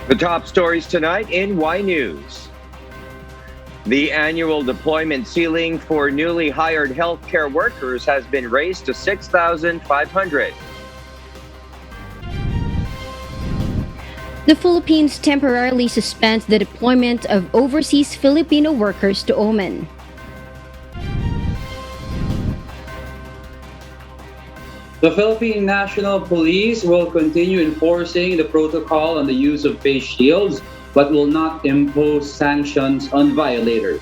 The top stories tonight in Y News. The annual deployment ceiling for newly hired healthcare workers has been raised to 6,500. The Philippines temporarily suspends the deployment of overseas Filipino workers to Oman. The Philippine National Police will continue enforcing the protocol on the use of face shields, but will not impose sanctions on violators.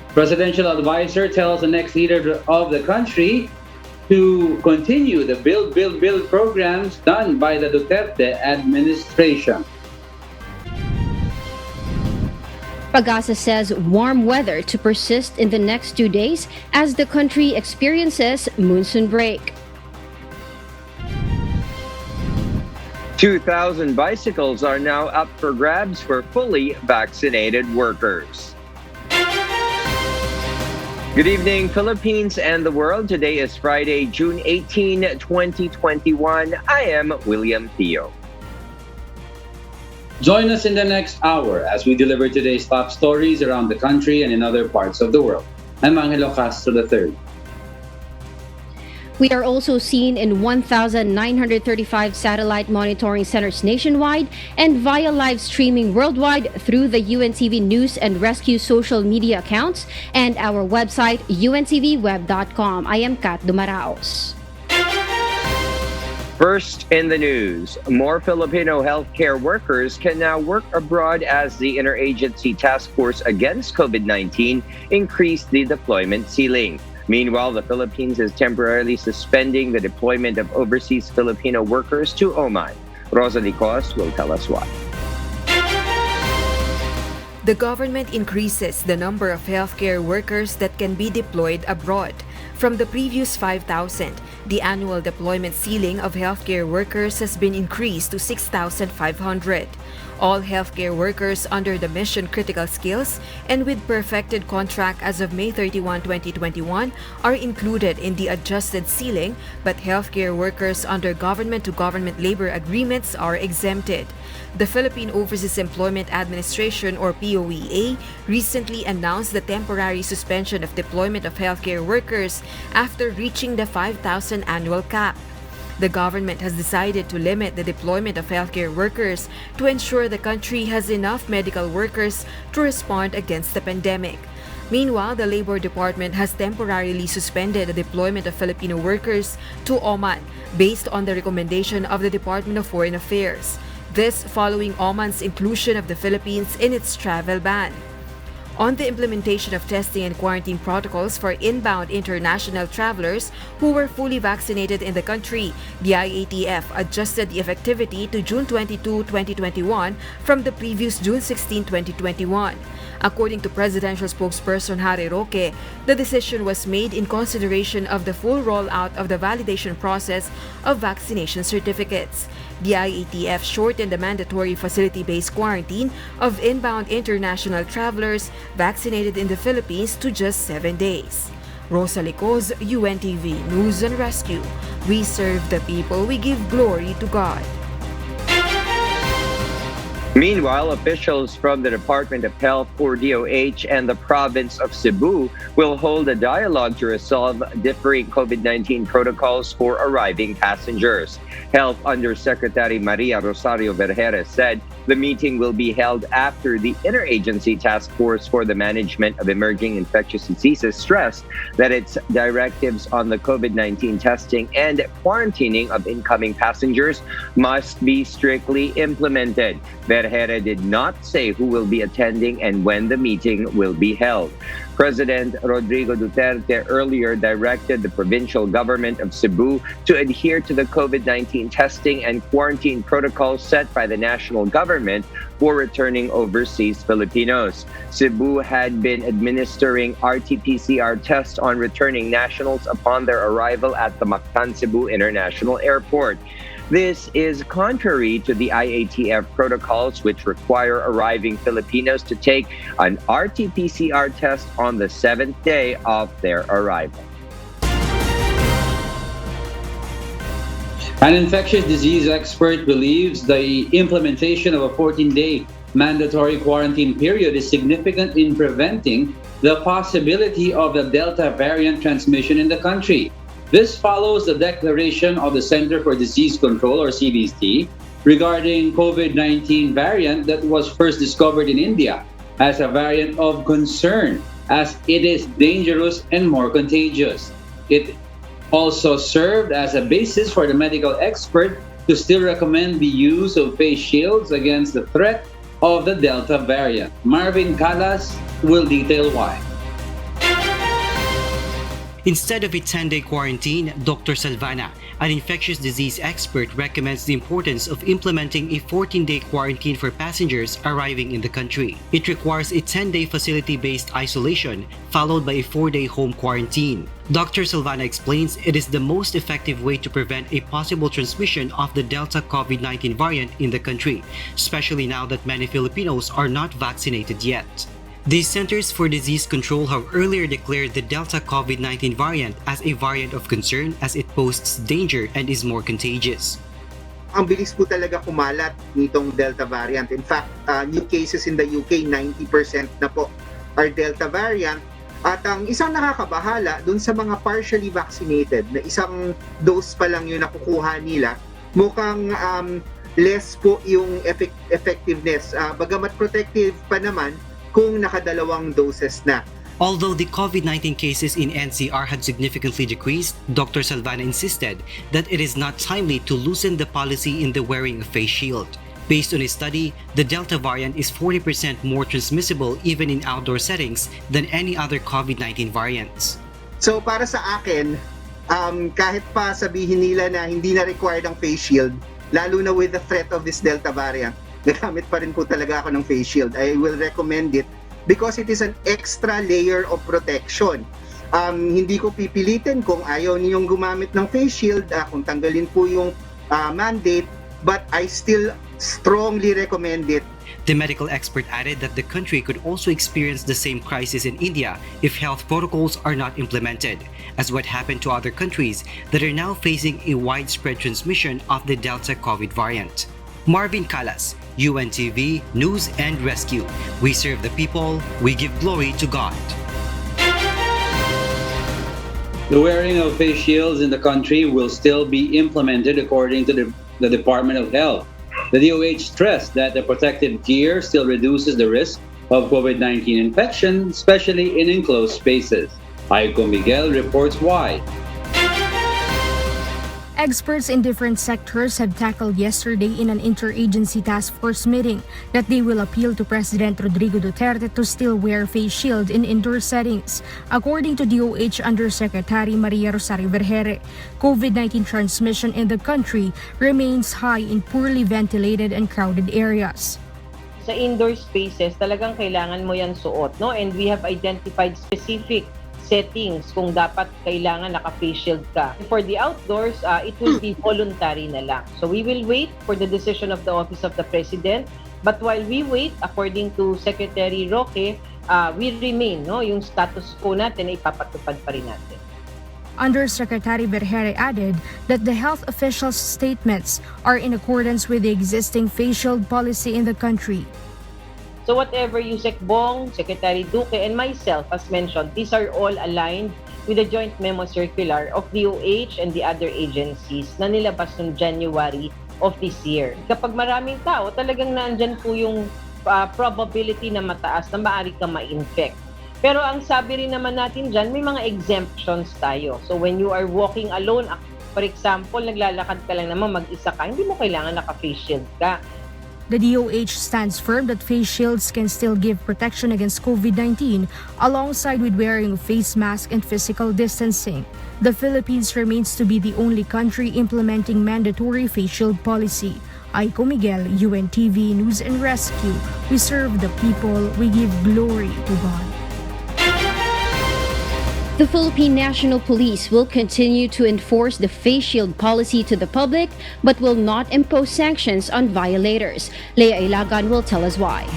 Presidential advisor tells the next leader of the country to continue the build programs done by the Dutertes administration. Pagasa says warm weather to persist in the next 2 days as the country experiences monsoon break. 2,000 bicycles are now up for grabs for fully vaccinated workers. Good evening, Philippines and the world. Today is Friday, June 18, 2021. I am William Theo. Join us in the next hour as we deliver today's top stories around the country and in other parts of the world. I'm Angelo Castro III. We are also seen in 1,935 satellite monitoring centers nationwide and via live streaming worldwide through the UNTV News and Rescue social media accounts and our website untvweb.com. I am Kat Dumaraos. First in the news, more Filipino healthcare workers can now work abroad as the Interagency Task Force Against COVID-19 increased the deployment ceiling. Meanwhile, the Philippines is temporarily suspending the deployment of overseas Filipino workers to Oman. Rosa Licos will tell us why. The government increases the number of healthcare workers that can be deployed abroad. From the previous 5,000, the annual deployment ceiling of healthcare workers has been increased to 6,500. All healthcare workers under the mission critical skills and with perfected contract as of May 31, 2021 are included in the adjusted ceiling, but healthcare workers under government-to-government labor agreements are exempted. The Philippine Overseas Employment Administration or POEA recently announced the temporary suspension of deployment of healthcare workers after reaching the 5,000 annual cap. The government has decided to limit the deployment of healthcare workers to ensure the country has enough medical workers to respond against the pandemic. Meanwhile, the Labor Department has temporarily suspended the deployment of Filipino workers to Oman based on the recommendation of the Department of Foreign Affairs. This following Oman's inclusion of the Philippines in its travel ban. On the implementation of testing and quarantine protocols for inbound international travelers who were fully vaccinated in the country, the IATF adjusted the effectivity to June 22, 2021 from the previous June 16, 2021. According to presidential spokesperson Harry Roque, the decision was made in consideration of the full rollout of the validation process of vaccination certificates. The IATF shortened the mandatory facility-based quarantine of inbound international travelers vaccinated in the Philippines to just 7 days. Rosa Licos, UNTV News and Rescue. We serve the people, we give glory to God. Meanwhile, officials from the Department of Health or DOH and the province of Cebu will hold a dialogue to resolve differing COVID-19 protocols for arriving passengers. Health Undersecretary Maria Rosario Vergeres said the meeting will be held after the Interagency Task Force for the Management of Emerging Infectious Diseases stressed that its directives on the COVID-19 testing and quarantining of incoming passengers must be strictly implemented. Vergeres did not say who will be attending and when the meeting will be held. President Rodrigo Duterte earlier directed the provincial government of Cebu to adhere to the COVID-19 testing and quarantine protocols set by the national government for returning overseas Filipinos. Cebu had been administering RT-PCR tests on returning nationals upon their arrival at the Mactan Cebu International Airport. This is contrary to the IATF protocols, which require arriving Filipinos to take an RT-PCR test on the 7th day of their arrival. An infectious disease expert believes the implementation of a 14-day mandatory quarantine period is significant in preventing the possibility of the Delta variant transmission in the country. This follows the declaration of the Center for Disease Control, or CDC, regarding COVID-19 variant that was first discovered in India as a variant of concern, as it is dangerous and more contagious. It also served as a basis for the medical expert to still recommend the use of face shields against the threat of the Delta variant. Marvin Callas will detail why. Instead of a 10-day quarantine, Dr. Salvana, an infectious disease expert, recommends the importance of implementing a 14-day quarantine for passengers arriving in the country. It requires a 10-day facility-based isolation, followed by a 4-day home quarantine. Dr. Salvana explains it is the most effective way to prevent a possible transmission of the Delta COVID-19 variant in the country, especially now that many Filipinos are not vaccinated yet. The Centers for Disease Control have earlier declared the Delta COVID-19 variant as a variant of concern as it poses danger and is more contagious. Ang bilis po talaga kumalat nitong Delta variant. In fact, new cases in the UK, 90% na po are Delta variant. At ang isang nakakabahala dun sa mga partially vaccinated na isang dose pa lang yung nakukuha nila, mukhang less po yung effectiveness. Bagamat protective pa naman, kung nakadalawang doses na. Although the COVID-19 cases in NCR had significantly decreased, Dr. Salvana insisted that it is not timely to loosen the policy in the wearing of face shield. Based on a study, the Delta variant is 40% more transmissible even in outdoor settings than any other COVID-19 variants. So para sa akin, kahit pa sabihin nila na hindi na required ang face shield, lalo na with the threat of this Delta variant, nagamit pa rin po talaga ako ng face shield. I will recommend it because it is an extra layer of protection. Hindi ko pipilitin kung ayaw niyong gumamit ng face shield, kung tanggalin po yung mandate, but I still strongly recommend it. The medical expert added that the country could also experience the same crisis in India if health protocols are not implemented, as what happened to other countries that are now facing a widespread transmission of the Delta COVID variant. Marvin Callas, UNTV News and Rescue. We serve the people, we give glory to God. The wearing of face shields in the country will still be implemented according to the Department of Health. The DOH stressed that the protective gear still reduces the risk of COVID-19 infection, especially in enclosed spaces. Aiko Miguel reports why. Experts in different sectors have tackled yesterday in an interagency task force meeting that they will appeal to President Rodrigo Duterte to still wear face shield in indoor settings. According to DOH Undersecretary Maria Rosario Vergere, COVID-19 transmission in the country remains high in poorly ventilated and crowded areas. Sa indoor spaces, talagang kailangan mo yan suot, no? And we have identified specific settings kung dapat kailangan naka-face shield ka. For the outdoors, it will be voluntary na lang. So we will wait for the decision of the Office of the President. But while we wait, according to Secretary Roque, we remain, no, yung status quo natin ay ipapatupad pa rin natin. Undersecretary Vergere added that the health officials' statements are in accordance with the existing face shield policy in the country. So whatever Yusek Bong, Secretary Duque, and myself, as mentioned, these are all aligned with the joint memo circular of DOH and the other agencies na nilabas noong January of this year. Kapag maraming tao, talagang naandyan po yung probability na mataas na maaari ka ma-infect. Pero ang sabi rin naman natin dyan, may mga exemptions tayo. So when you are walking alone, for example, naglalakad ka lang naman, mag-isa ka, hindi mo kailangan naka-face shield ka. The DOH stands firm that face shields can still give protection against COVID-19 alongside with wearing a face mask and physical distancing. The Philippines remains to be the only country implementing mandatory face shield policy. Aiko Miguel, UNTV News and Rescue. We serve the people, we give glory to God. The Philippine National Police will continue to enforce the face shield policy to the public but will not impose sanctions on violators. Leah Ilagan will tell us why.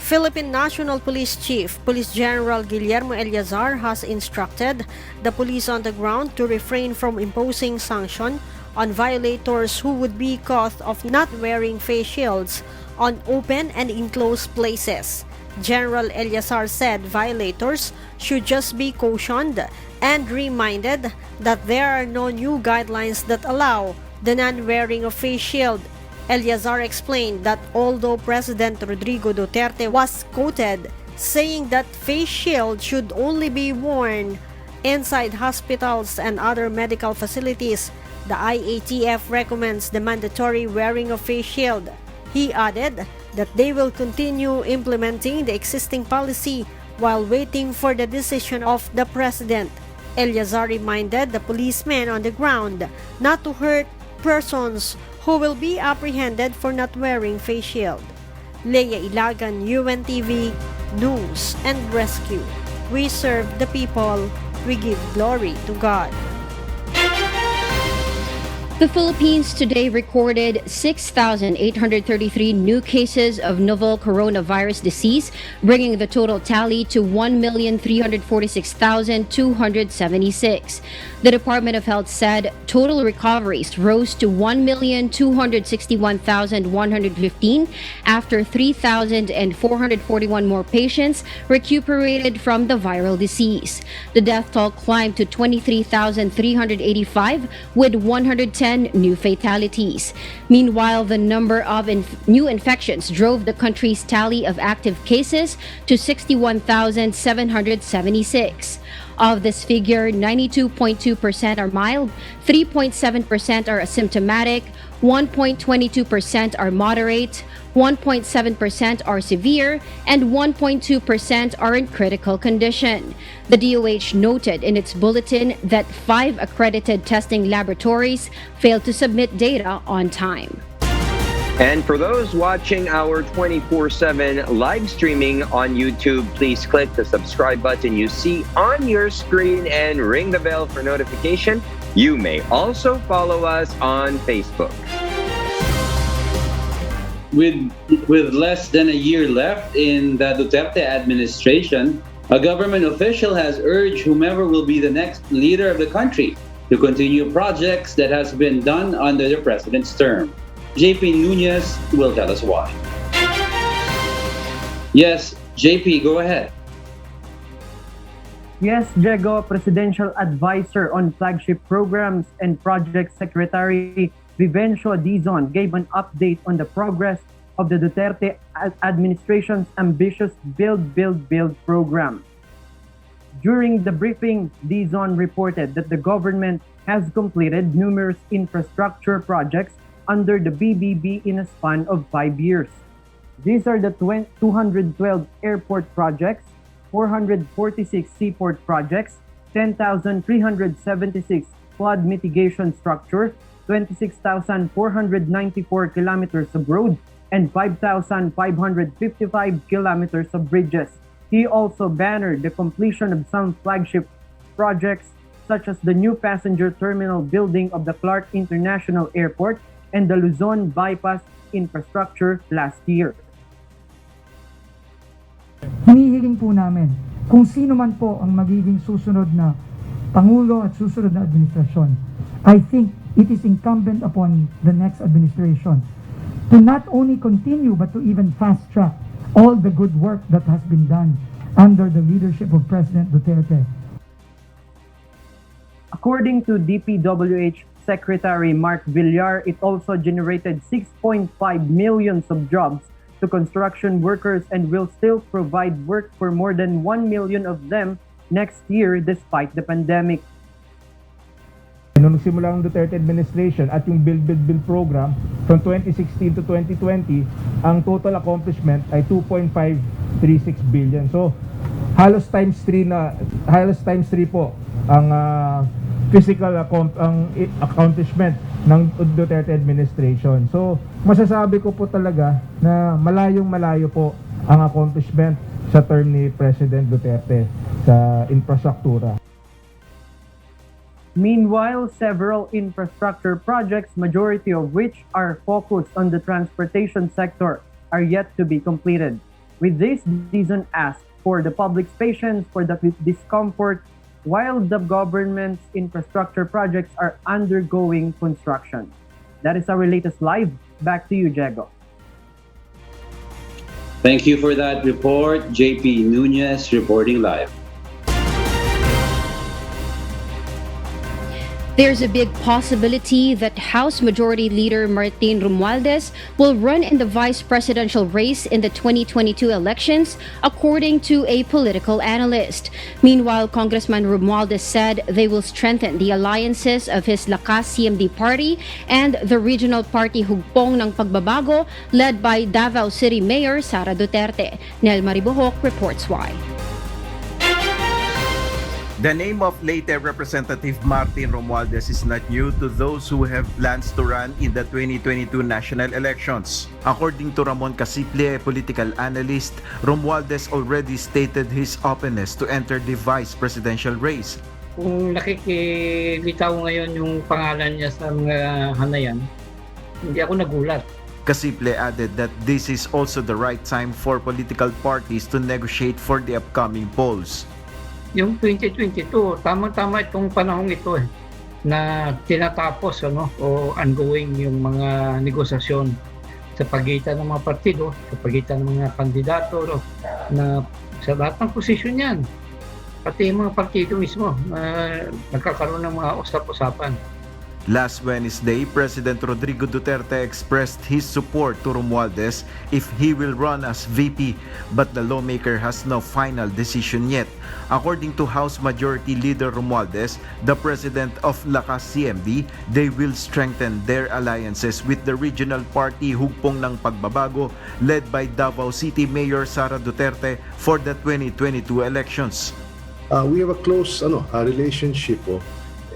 Philippine National Police Chief, Police General Guillermo Eleazar has instructed the police on the ground to refrain from imposing sanction on violators who would be caught of not wearing face shields on open and enclosed places. General Eleazar said violators should just be cautioned and reminded that there are no new guidelines that allow the non-wearing of face shield. Eleazar explained that although President Rodrigo Duterte was quoted saying that face shield should only be worn inside hospitals and other medical facilities, the IATF recommends the mandatory wearing of face shield. He added that they will continue implementing the existing policy while waiting for the decision of the president. Eleazar reminded the policemen on the ground not to hurt persons who will be apprehended for not wearing face shield. Leia Ilagan, UNTV, News and Rescue. We serve the people. We give glory to God. The Philippines today recorded 6,833 new cases of novel coronavirus disease, bringing the total tally to 1,346,276. The Department of Health said total recoveries rose to 1,261,115 after 3,441 more patients recuperated from the viral disease. The death toll climbed to 23,385 with 110 new fatalities. Meanwhile, the number of new infections drove the country's tally of active cases to 61,776. Of this figure, 92.2% are mild, 3.7% are asymptomatic, 1.22% are moderate, 1.7% are severe, and 1.2% are in critical condition. The DOH noted in its bulletin that 5 accredited testing laboratories failed to submit data on time. And for those watching our 24/7 live streaming on YouTube, please click the subscribe button you see on your screen and ring the bell for notification. You may also follow us on Facebook. With less than a year left in the Duterte administration, a government official has urged whomever will be the next leader of the country to continue projects that has been done under the president's term. JP Nunez will tell us why. Yes, JP, go ahead. Yes, Diego, Presidential Advisor on Flagship Programs and Project Secretary Vivencio Dizon gave an update on the progress of the Duterte administration's ambitious Build, Build, Build program. During the briefing, Dizon reported that the government has completed numerous infrastructure projects under the BBB in a span of 5 years. These are the 212 airport projects, 446 seaport projects, 10,376 flood mitigation structure, 26,494 kilometers of road, and 5,555 kilometers of bridges. He also bannered the completion of some flagship projects such as the new passenger terminal building of the Clark International Airport and the Luzon bypass infrastructure last year. Hinihiling po namin kung sino man po ang magiging susunod na Pangulo at susunod na administrasyon. I think it is incumbent upon the next administration to not only continue but to even fast-track all the good work that has been done under the leadership of President Duterte. According to DPWH Secretary Mark Villar, it also generated 6.5 million of jobs to construction workers and will still provide work for more than 1 million of them next year despite the pandemic. Nung nagsimula ang Duterte administration at yung Build, Build, Build program from 2016 to 2020, ang total accomplishment ay 2.536 billion. So halos times 3 po ang physical accomplishment ng Duterte administration. So masasabi ko po talaga na malayong-malayo po ang accomplishment sa term ni President Duterte sa infrastruktura. Meanwhile, several infrastructure projects, majority of which are focused on the transportation sector, are yet to be completed. With this, Dizon asked for the public's patience for the discomfort while the government's infrastructure projects are undergoing construction. That is our latest live. Back to you, Diego. Thank you for that report. JP Nunez reporting live. There's a big possibility that House Majority Leader Martin Romualdez will run in the vice presidential race in the 2022 elections, according to a political analyst. Meanwhile, Congressman Romualdez said they will strengthen the alliances of his Lakas CMD party and the regional party Hugpong ng Pagbabago, led by Davao City Mayor Sara Duterte. Nel Maribohok reports why. The name of late Representative Martin Romualdez is not new to those who have plans to run in the 2022 national elections. According to Ramon Casiple, a political analyst, Romualdez already stated his openness to enter the vice presidential race. Kung nakikilitaw ngayon yung pangalan niya sa mga hanayan, hindi ako nagulat. Casiple added that this is also the right time for political parties to negotiate for the upcoming polls. Yung 2022, tama-tama itong panahong ito na tinatapos o ongoing yung mga negosasyon sa pagitan ng mga partido, sa pagitan ng mga kandidato na sa lahat ng posisyon yan. Pati yung mga partido mismo nagkakaroon ng mga usap-usapan. Last Wednesday, President Rodrigo Duterte expressed his support to Romualdez if he will run as VP, but the lawmaker has no final decision yet. According to House Majority Leader Romualdez, the president of Lakas CMD, they will strengthen their alliances with the regional party Hugpong ng Pagbabago, led by Davao City Mayor Sara Duterte for the 2022 elections. We have a close relationship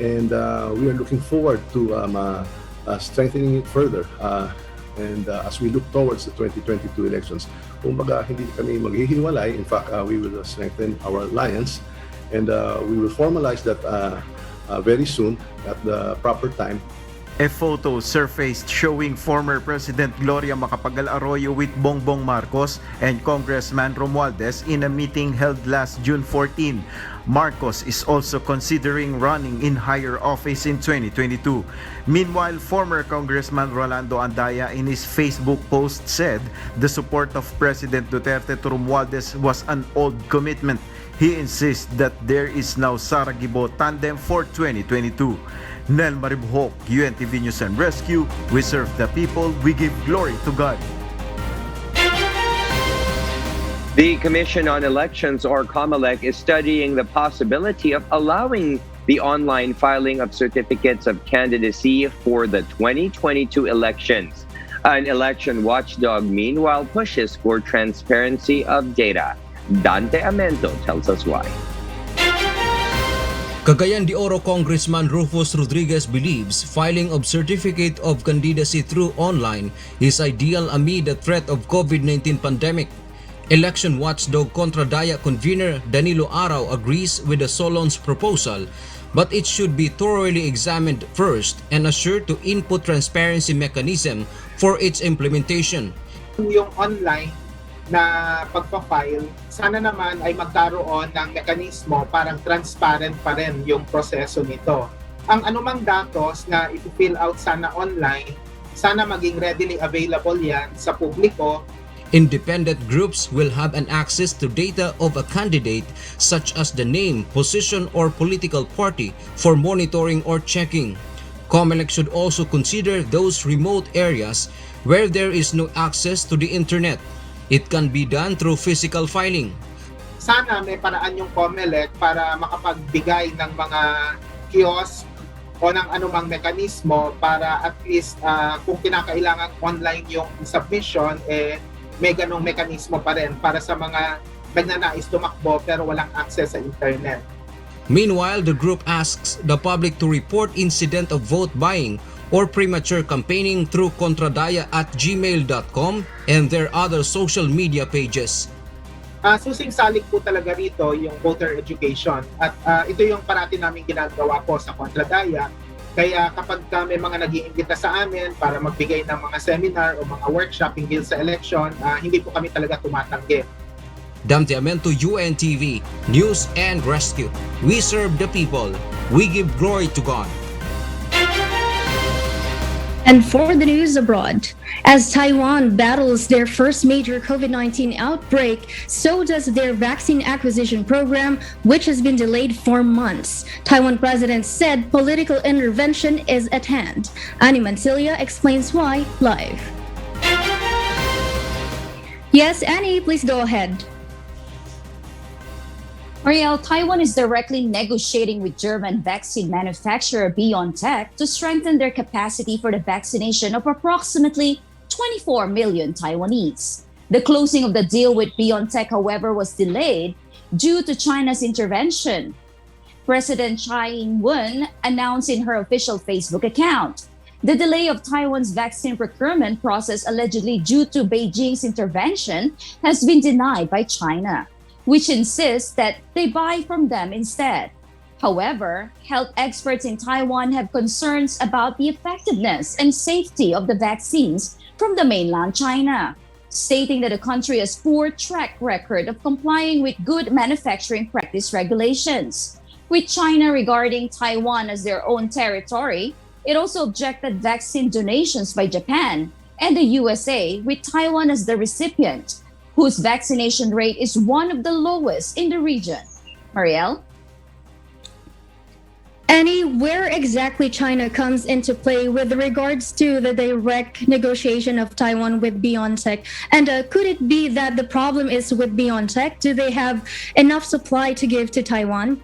and we are looking forward to strengthening it further and as we look towards the 2022 elections. Kumbaga, hindi kami maghihiwalay. In fact, we will strengthen our alliance and we will formalize that very soon at the proper time. A photo surfaced showing former President Gloria Macapagal Arroyo with Bongbong Marcos and Congressman Romualdez in a meeting held last June 14. Marcos is also considering running in higher office in 2022. Meanwhile, former Congressman Rolando Andaya in his Facebook post said the support of President Duterte to Romualdez was an old commitment. He insists that there is now Saragibo tandem for 2022. Nel Maribohok, UNTV News and Rescue. We serve the people, we give glory to God. The Commission on Elections, or COMELEC, is studying the possibility of allowing the online filing of certificates of candidacy for the 2022 elections. An election watchdog, meanwhile, pushes for transparency of data. Dante Amento tells us why. Cagayan de Oro Congressman Rufus Rodriguez believes filing of certificate of candidacy through online is ideal amid the threat of COVID-19 pandemic. Election watchdog Contra Daya convener Danilo Arao agrees with the Solon's proposal, but it should be thoroughly examined first and assured to input transparency mechanism for its implementation. Yung online na pagpa-file, sana naman ay magkaroon ng mekanismo parang transparent pa rin yung proseso nito. Ang anumang datos na i-fill out sana online, sana maging readily available yan sa publiko. Independent groups will have an access to data of a candidate such as the name, position, or political party for monitoring or checking. COMELEC should also consider those remote areas where there is no access to the internet. It can be done through physical filing. Sana may paraan yung COMELEC para makapagbigay ng mga kiosk o ng anumang mekanismo para at least kung kinakailangan online yung submission, may ganong mekanismo pa rin para sa mga nagnanais tumakbo pero walang access sa internet. Meanwhile, the group asks the public to report incident of vote buying or premature campaigning through contradaya@gmail.com and their other social media pages. Susing-salik po talaga rito yung voter education at ito yung parati namin ginagawa po sa Contradaya. Kaya kapag may mga nag-iimbita sa amin para magbigay ng mga seminar o mga workshop hinggil sa election, hindi po kami talaga tumatanggi. Damtiamento UNTV, News and Rescue. We serve the people. We give glory to God. And for the news abroad, as Taiwan battles their first major COVID-19 outbreak, so does their vaccine acquisition program, which has been delayed for months. Taiwan president said political intervention is at hand. Annie Mancilia explains why live. Yes, Annie, please go ahead. Mariel, Taiwan is directly negotiating with German vaccine manufacturer BioNTech to strengthen their capacity for the vaccination of approximately 24 million Taiwanese. The closing of the deal with BioNTech, however, was delayed due to China's intervention. President Tsai Ing-wen announced in her official Facebook account. The delay of Taiwan's vaccine procurement process, allegedly due to Beijing's intervention, has been denied by China, which insists that they buy from them instead. However, health experts in Taiwan have concerns about the effectiveness and safety of the vaccines from the mainland China, stating that the country has poor track record of complying with good manufacturing practice regulations. With China regarding Taiwan as their own territory, it also objected vaccine donations by Japan and the USA, with Taiwan as the recipient, whose vaccination rate is one of the lowest in the region. Marielle? Annie, where exactly China comes into play with regards to the direct negotiation of Taiwan with BioNTech? And could it be that the problem is with BioNTech? Do they have enough supply to give to Taiwan?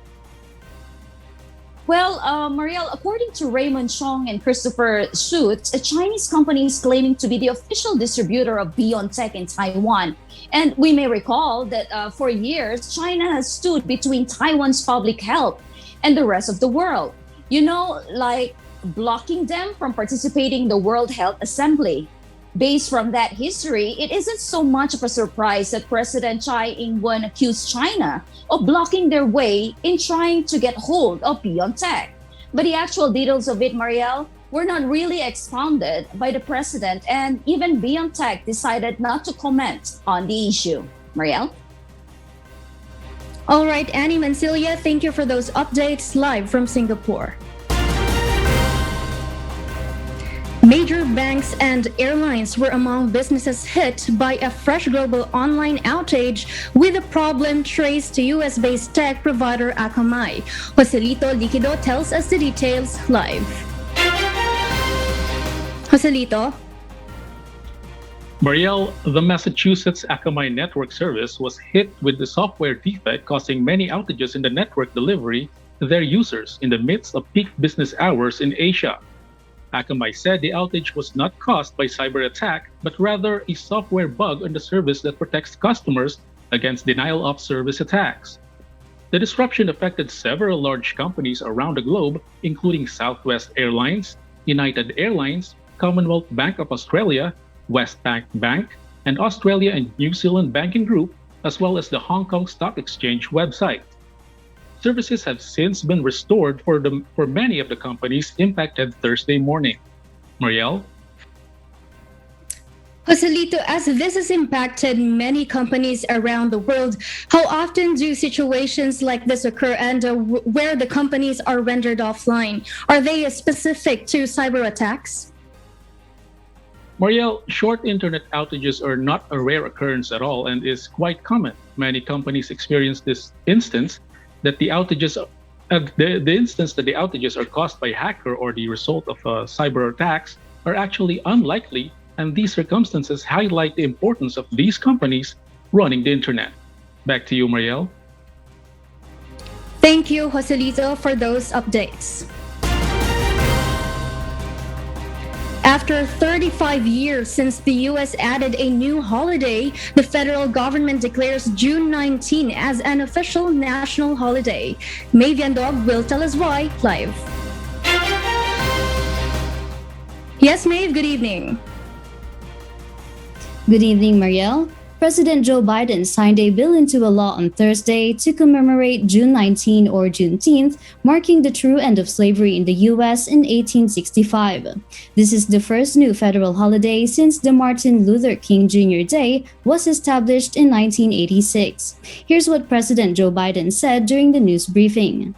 Well, Marielle, according to Raymond Chong and Christopher Schutz, a Chinese company is claiming to be the official distributor of BioNTech in Taiwan. And we may recall that for years, China has stood between Taiwan's public health and the rest of the world. You know, like blocking them from participating in the World Health Assembly. Based from that history, it isn't so much of a surprise that President Tsai Ing-wen accused China of blocking their way in trying to get hold of BioNTech. But the actual details of it, Marielle, were not really expounded by the president, and even BioNTech decided not to comment on the issue. Marielle? All right, Annie Mancilia, thank you for those updates live from Singapore. Major banks and airlines were among businesses hit by a fresh global online outage, with the problem traced to US-based tech provider Akamai. Joselito Liquido tells us the details live. Joselito? Marielle, the Massachusetts Akamai network service was hit with the software defect, causing many outages in the network delivery to their users in the midst of peak business hours in Asia. Akamai said the outage was not caused by cyber attack, but rather a software bug on the service that protects customers against denial of service attacks. The disruption affected several large companies around the globe, including Southwest Airlines, United Airlines, Commonwealth Bank of Australia, Westpac Bank, and Australia and New Zealand Banking Group, as well as the Hong Kong Stock Exchange website. Services have since been restored for many of the companies impacted Thursday morning. Marielle? Joselito, as this has impacted many companies around the world, how often do situations like this occur, and where the companies are rendered offline? Are they specific to cyber attacks? Marielle, short internet outages are not a rare occurrence at all and is quite common. Many companies experience this instance that the outages are caused by hacker or the result of cyber attacks are actually unlikely, and these circumstances highlight the importance of these companies running the internet. Back to you, Marielle. Thank you, Joselito, for those updates. After 35 years since the U.S. added a new holiday, the federal government declares June 19 as an official national holiday. May Viandog will tell us why live. Yes, Maeve, good evening. Good evening, Marielle. President Joe Biden signed a bill into a law on Thursday to commemorate June 19 or Juneteenth, marking the true end of slavery in the U.S. in 1865. This is the first new federal holiday since the Martin Luther King Jr. Day was established in 1986. Here's what President Joe Biden said during the news briefing.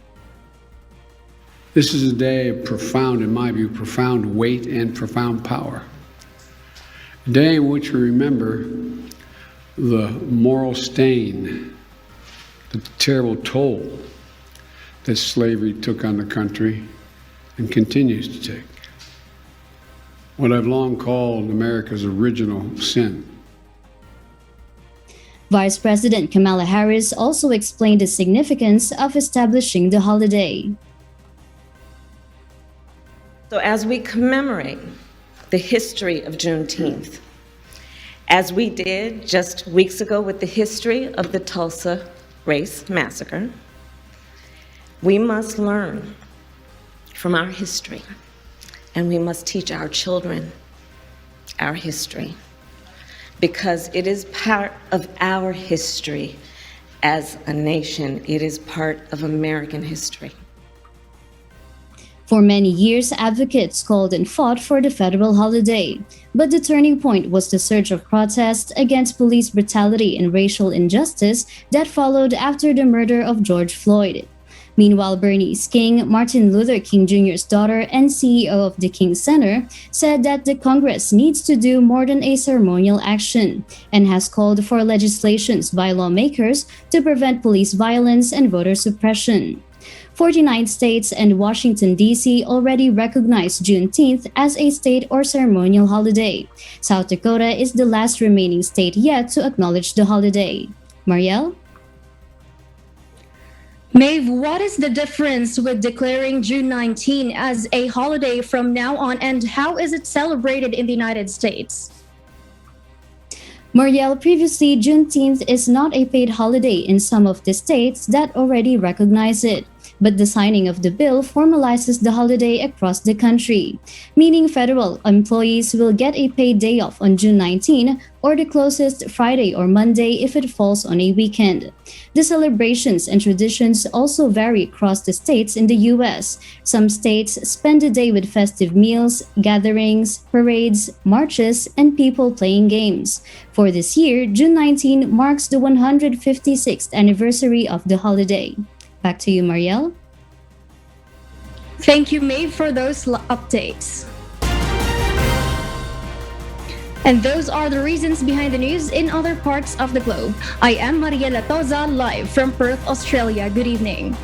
This is a day of profound, in my view, profound weight and profound power. A day in which we remember the moral stain, the terrible toll that slavery took on the country and continues to take. What I've long called America's original sin. Vice President Kamala Harris also explained the significance of establishing the holiday. So as we commemorate the history of Juneteenth, as we did just weeks ago with the history of the Tulsa Race Massacre, we must learn from our history, and we must teach our children our history, because it is part of our history as a nation. It is part of American history. For many years, advocates called and fought for the federal holiday. But the turning point was the surge of protests against police brutality and racial injustice that followed after the murder of George Floyd. Meanwhile, Bernice King, Martin Luther King Jr.'s daughter and CEO of the King Center, said that the Congress needs to do more than a ceremonial action and has called for legislations by lawmakers to prevent police violence and voter suppression. 49 states and Washington, D.C. already recognize Juneteenth as a state or ceremonial holiday. South Dakota is the last remaining state yet to acknowledge the holiday. Marielle? Maeve, what is the difference with declaring June 19 as a holiday from now on, and how is it celebrated in the United States? Marielle, previously, Juneteenth is not a paid holiday in some of the states that already recognize it. But the signing of the bill formalizes the holiday across the country, meaning federal employees will get a paid day off on June 19 or the closest Friday or Monday if it falls on a weekend. The celebrations and traditions also vary across the states in the U.S. Some states spend the day with festive meals, gatherings, parades, marches, and people playing games. For this year, June 19 marks the 156th anniversary of the holiday. Back to you, Marielle. Thank you, Maeve, for those updates. And those are the reasons behind the news in other parts of the globe. I am Mariela Toza, live from Perth, Australia. Good evening.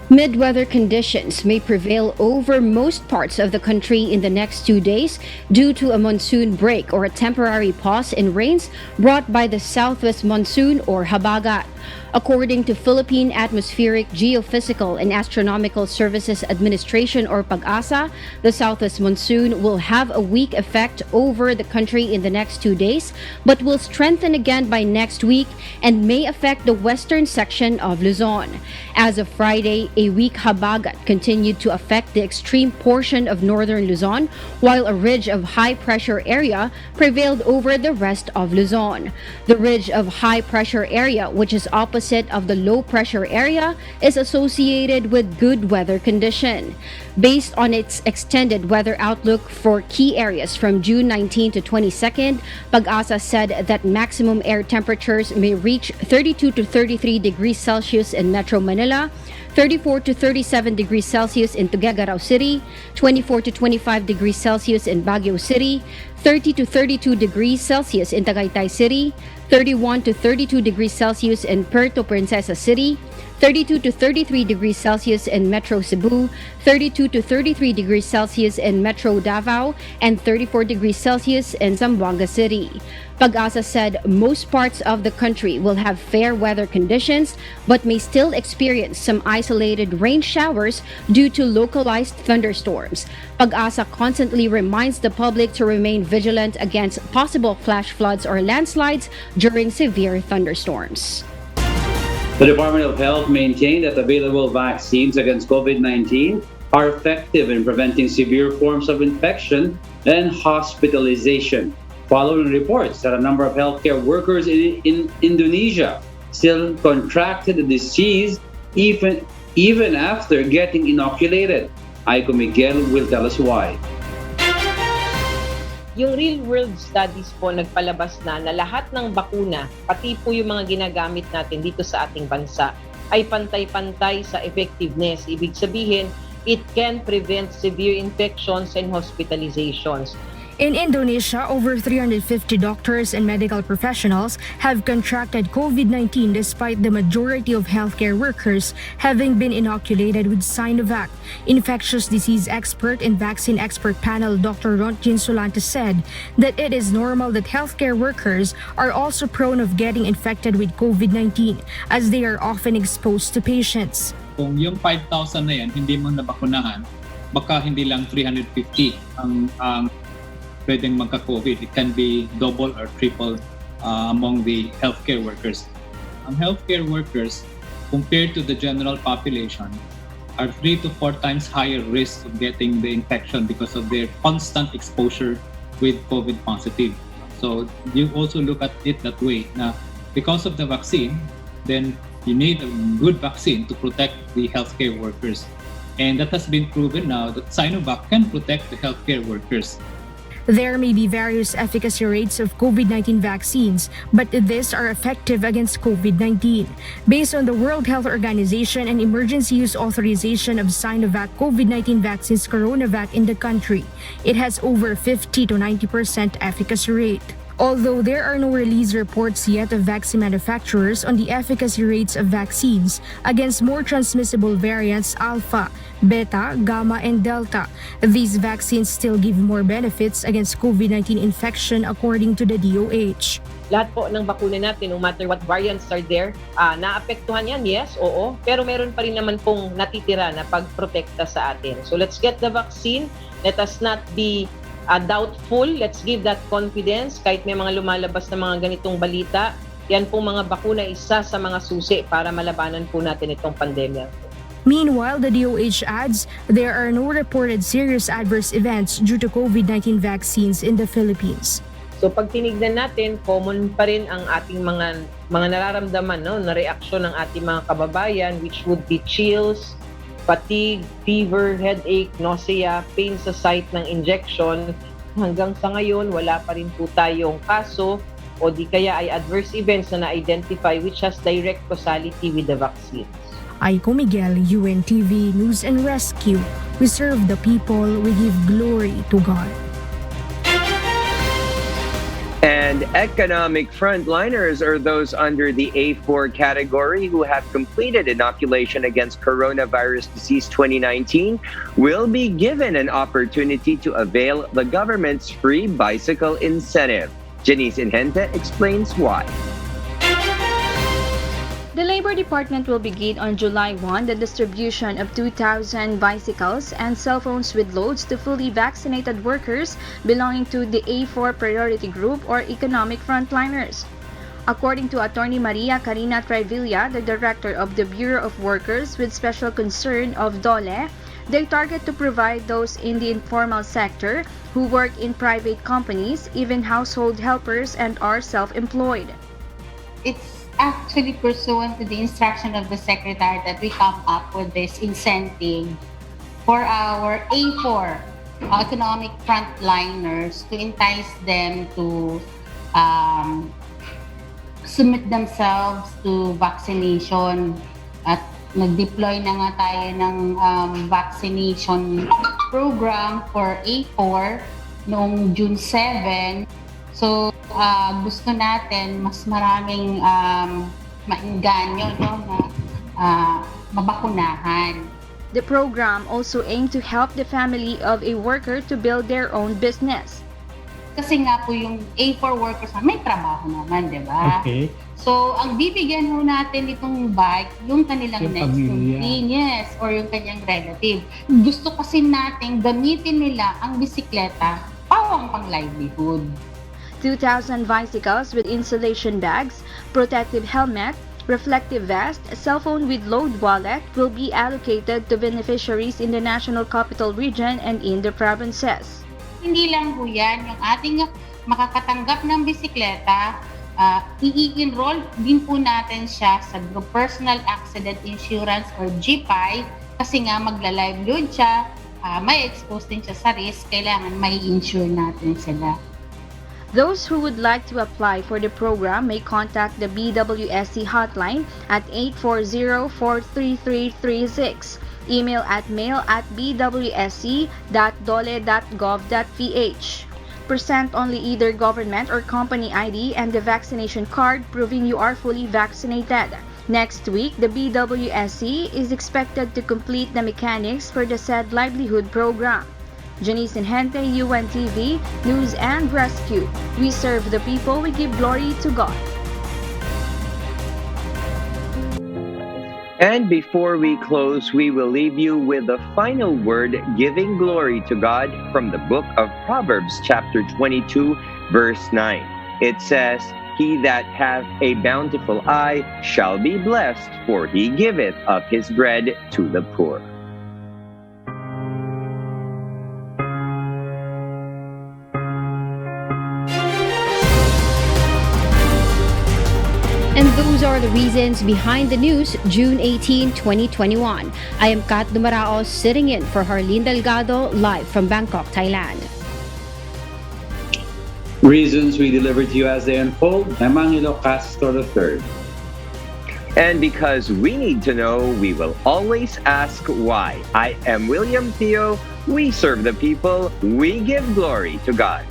Mid-weather conditions may prevail over most parts of the country in the next 2 days due to a monsoon break or a temporary pause in rains brought by the southwest monsoon or habagat. According to Philippine Atmospheric, Geophysical and Astronomical Services Administration or PAGASA, the southwest monsoon will have a weak effect over the country in the next 2 days, but will strengthen again by next week and may affect the western section of Luzon. As of Friday, a weak habagat continued to affect the extreme portion of northern Luzon, while a ridge of high pressure area prevailed over the rest of Luzon. The ridge of high pressure area, which is opposite of the low pressure area, is associated with good weather condition. Based on its extended weather outlook for key areas from June 19 to 22nd, PAGASA said that maximum air temperatures may reach 32 to 33 degrees Celsius in Metro Manila, 34 to 37 degrees Celsius in Tuguegarao City, 24 to 25 degrees Celsius in Baguio City, 30 to 32 degrees Celsius in Tagaytay City, 31 to 32 degrees Celsius in Puerto Princesa City, 32 to 33 degrees Celsius in Metro Cebu, 32 to 33 degrees Celsius in Metro Davao, and 34 degrees Celsius in Zamboanga City. PAGASA said most parts of the country will have fair weather conditions but may still experience some isolated rain showers due to localized thunderstorms. PAGASA constantly reminds the public to remain vigilant against possible flash floods or landslides during severe thunderstorms. The Department of Health maintained that available vaccines against COVID-19 are effective in preventing severe forms of infection and hospitalization. following reports that a number of healthcare workers in Indonesia still contracted the disease even after getting inoculated. Aiko Miguel will tell us why. Yung real-world studies po nagpalabas na lahat ng bakuna, pati po yung mga ginagamit natin dito sa ating bansa, ay pantay-pantay sa effectiveness. Ibig sabihin, it can prevent severe infections and hospitalizations. In Indonesia, over 350 doctors and medical professionals have contracted COVID-19 despite the majority of healthcare workers having been inoculated with Sinovac. Infectious disease expert and vaccine expert panel Dr. Rontin Solante said that it is normal that healthcare workers are also prone of getting infected with COVID-19 as they are often exposed to patients. Kung yung 5,000 na yan, hindi mo nabakunahan, baka hindi lang 350 ang pwedeng magka-COVID. It can be double or triple among the healthcare workers. Ang healthcare workers, compared to the general population, are 3 to 4 times higher risk of getting the infection because of their constant exposure with COVID positive. So you also look at it that way. Now, because of the vaccine, then you need a good vaccine to protect the healthcare workers. And that has been proven now that Sinovac can protect the healthcare workers. There may be various efficacy rates of COVID-19 vaccines, but these are effective against COVID-19. Based on the World Health Organization and emergency use authorization of Sinovac COVID-19 vaccines Coronavac in the country, it has over 50 to 90% efficacy rate. Although there are no release reports yet of vaccine manufacturers on the efficacy rates of vaccines against more transmissible variants Alpha, Beta, Gamma, and Delta, these vaccines still give more benefits against COVID-19 infection according to the DOH. Lahat po ng bakuna natin, no matter what variants are there, naapektuhan yan, yes, oo, pero meron pa rin naman pong natitira na pagprotekta sa atin. So let's get the vaccine. Let us not be doubtful. Let's give that confidence. Kahit may mga lumalabas na mga ganitong balita, yan pong mga bakuna isa sa mga susi para malabanan po natin itong pandemya. Meanwhile, the DOH adds there are no reported serious adverse events due to COVID-19 vaccines in the Philippines. So pag tinignan natin, common pa rin ang ating mga nararamdaman, no, na reaksyon ng ating mga kababayan, which would be chills, fatigue, fever, headache, nausea, pain sa site ng injection. Hanggang sa ngayon, wala pa rin po tayong kaso o di kaya ay adverse events na na-identify which has direct causality with the vaccines. Aiko Miguel, UNTV News and Rescue. We serve the people, we give glory to God. And economic frontliners are those under the A4 category who have completed inoculation against coronavirus disease 2019 will be given an opportunity to avail the government's free bicycle incentive. Janice Inhente explains why. The Labor Department will begin on July 1 the distribution of 2,000 bicycles and cell phones with loads to fully vaccinated workers belonging to the A4 priority group or economic frontliners. According to Attorney Maria Carina Trevilla, the director of the Bureau of Workers with Special Concern of DOLE, they target to provide those in the informal sector who work in private companies, even household helpers, and are self-employed. It's actually pursuant to the instruction of the Secretary that we come up with this incentive for our A4 economic frontliners to entice them to submit themselves to vaccination. At nag-deploy na nga tayo ng vaccination program for A4 noong June 7. So, gusto natin mas maraming maengganyo, no, na mabakunahan. The program also aimed to help the family of a worker to build their own business. Kasi nga po yung A4 workers may trabaho naman, di ba? Okay. So, ang bibigyan mo natin itong bike, yung kanilang next of kin, yes, or yung kanyang relative. Gusto kasi natin gamitin nila ang bisikleta pawang pang livelihood. 2,000 bicycles with insulation bags, protective helmet, reflective vest, cell phone with load wallet will be allocated to beneficiaries in the National Capital Region and in the provinces. Hindi lang po yan, yung ating makakatanggap ng bisikleta, i-enroll din po natin siya sa Group Personal Accident Insurance or GPI kasi nga magla-livelihood siya, may expose din siya sa risk, kailangan may insure natin sila. Those who would like to apply for the program may contact the BWSC hotline at 840-43336. Email at mail@bwsc.dole.gov.ph. Present only either government or company ID and the vaccination card proving you are fully vaccinated. Next week, the BWSC is expected to complete the mechanics for the said livelihood program. Janice Inhente, UNTV, News and Rescue. We serve the people, we give glory to God. And before we close, we will leave you with the final word, giving glory to God, from the book of Proverbs, chapter 22, verse 9. It says, "He that hath a bountiful eye shall be blessed, for he giveth of his bread to the poor." And those are the reasons behind the news, June 18, 2021. I am Kat Dumaraos, sitting in for Harleen Delgado, live from Bangkok, Thailand. Reasons we deliver to you as they unfold, I'm Angelo Castro III. And because we need to know, we will always ask why. I am William Theo. We serve the people. We give glory to God.